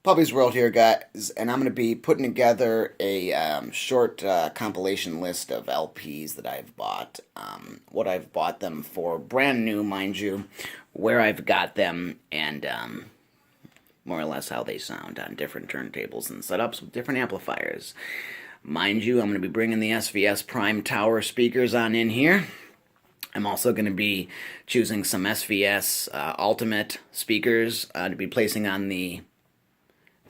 Puppy's World here, guys, and I'm going to be putting together a short compilation list of LPs that I've bought, what I've bought them for, brand new, mind you, where I've got them, and more or less how they sound on different turntables and setups with different amplifiers. Mind you, I'm going to be bringing the SVS Prime Tower speakers on in here. I'm also going to be choosing some SVS Ultimate speakers to be placing on the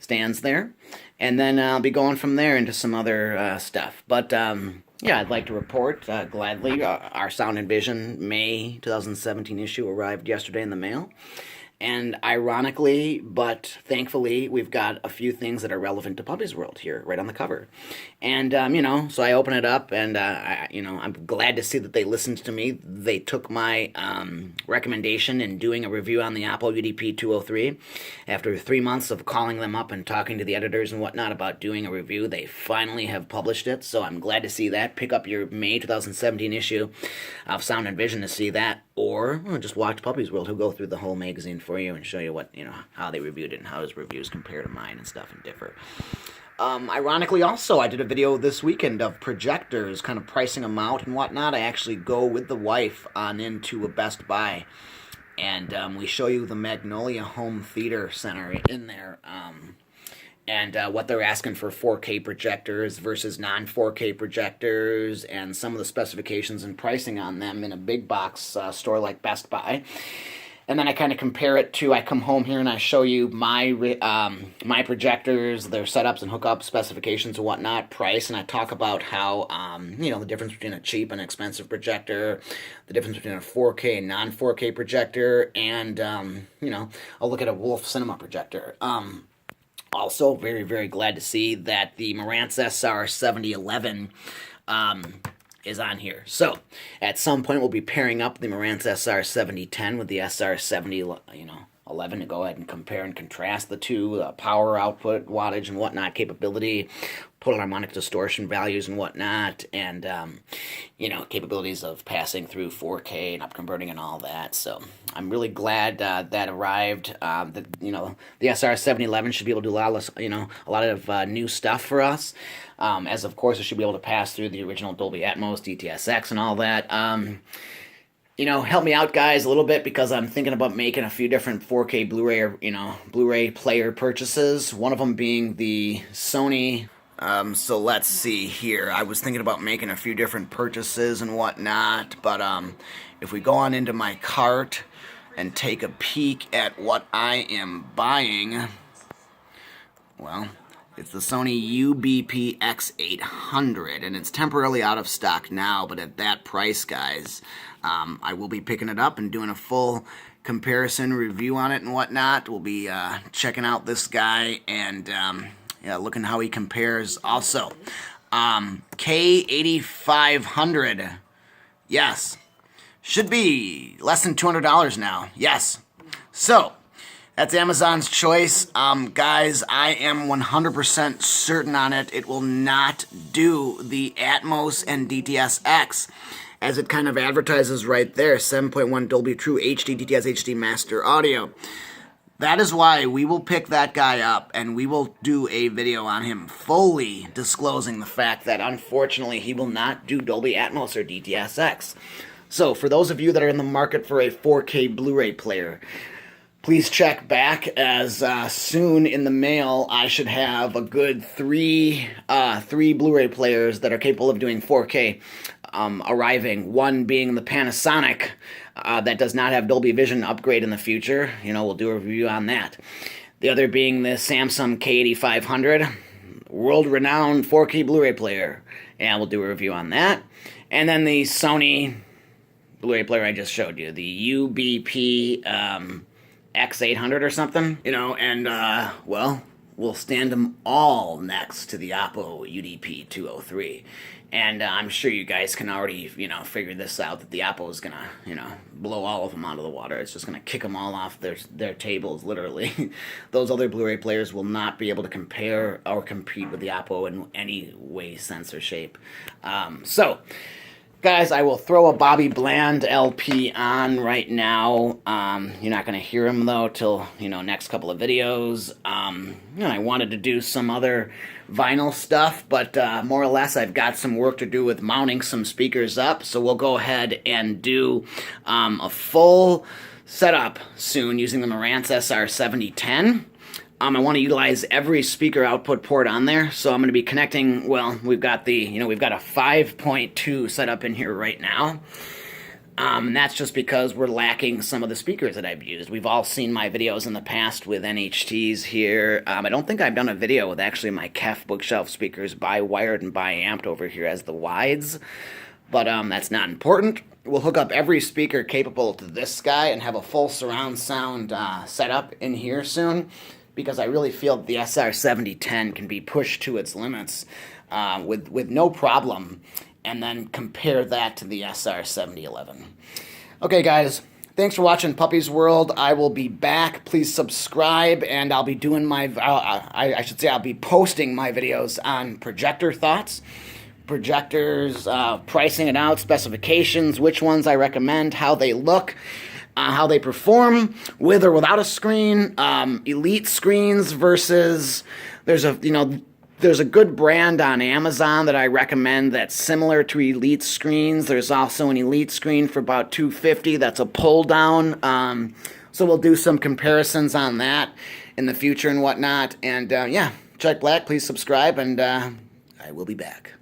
stands there, and then I'll be going from there into some other stuff. But yeah, I'd like to report gladly our Sound and Vision May 2017 issue arrived yesterday in the mail. And ironically, but thankfully, we've got a few things that are relevant to Puppy's World here, right on the cover. And, you know, so I open it up, and, I'm glad to see that they listened to me. They took my recommendation in doing a review on the Oppo UDP 203. After 3 months of calling them up and talking to the editors and whatnot about doing a review, they finally have published it, so I'm glad to see that. Pick up your May 2017 issue of Sound and Vision to see that, or just watch Puppy's World. He'll go through the whole magazine for you and show you what, how they reviewed it and how his reviews compare to mine and stuff and differ. Ironically, also, I did a video this weekend of projectors, kind of pricing them out and whatnot. I actually go with the wife on into a Best Buy, and we show you the Magnolia Home Theater Center in there, and what they're asking for 4K projectors versus non-4K projectors, and some of the specifications and pricing on them in a big box store like Best Buy. And then I kind of compare it to, I come home here and I show you my my projectors, their setups and hookup specifications and whatnot, price, and I talk about how, the difference between a cheap and expensive projector, the difference between a 4K and non-4K projector, and, I'll look at a Wolf Cinema projector. Also, very, very glad to see that the Marantz sr7011 is on here. So, at some point, we'll be pairing up the Marantz sr7010 with the sr7011 to go ahead and compare and contrast the two, power output, wattage, and whatnot, capability, total harmonic distortion values and whatnot, and, capabilities of passing through 4K and upconverting and all that. So, I'm really glad that arrived. The sr7011 should be able to do a lot of new stuff for us. As of course, it should be able to pass through the original Dolby Atmos, DTSX, and all that. Help me out, guys, a little bit, because I'm thinking about making a few different 4K Blu-ray or, Blu-ray player purchases. One of them being the Sony. So let's see here. I was thinking about making a few different purchases and whatnot, but if we go on into my cart and take a peek at what I am buying, well, it's the Sony UBP X800, and it's temporarily out of stock now, but at that price, guys, I will be picking it up and doing a full comparison review on it and whatnot. We'll be checking out this guy and looking how he compares. Also, K8500, yes, should be less than $200 now, yes. So, that's Amazon's choice. Guys, I am 100% certain on it. It will not do the Atmos and DTSX, as it kind of advertises right there, 7.1 Dolby True HD DTS HD Master Audio. That is why we will pick that guy up, and we will do a video on him fully disclosing the fact that, unfortunately, he will not do Dolby Atmos or DTSX. So, for those of you that are in the market for a 4K Blu-ray player, please check back, as soon in the mail I should have a good three Blu-ray players that are capable of doing 4K arriving. One being the Panasonic that does not have Dolby Vision upgrade in the future. We'll do a review on that. The other being the Samsung K8500, world-renowned 4K Blu-ray player, and we'll do a review on that. And then the Sony Blu-ray player I just showed you, the UBP X800 or something, we'll stand them all next to the Oppo UDP 203. And I'm sure you guys can already, figure this out, that the Oppo is going to, blow all of them out of the water. It's just going to kick them all off their tables, literally. Those other Blu-ray players will not be able to compare or compete with the Oppo in any way, sense, or shape. So, Guys, I will throw a Bobby Bland LP on right now. You're not going to hear him, though, till, next couple of videos. I wanted to do some other vinyl stuff, but more or less I've got some work to do with mounting some speakers up, so we'll go ahead and do a full setup soon using the Marantz sr7011. I want to utilize every speaker output port on there, so I'm going to be connecting, well, we've got a 5.2 set up in here right now. And that's just because we're lacking some of the speakers that I've used. We've all seen my videos in the past with NHTs here. I don't think I've done a video with actually my KEF bookshelf speakers bi-wired and bi-amped over here as the wides, but that's not important. We'll hook up every speaker capable to this guy and have a full surround sound setup in here soon, because I really feel that the sr7011 can be pushed to its limits with no problem, and then compare that to the sr7011. Okay, guys, thanks for watching Puppy's World. I will be back. Please subscribe, and I'll be doing I'll be posting my videos on projector thoughts, projectors, pricing it out, specifications, which ones I recommend, how they look, how they perform with or without a screen, elite screens versus there's a good brand on Amazon that I recommend that's similar to elite screens. There's also an elite screen for about $250 that's a pull down. So we'll do some comparisons on that in the future and whatnot. And yeah, check black, please subscribe, and I will be back.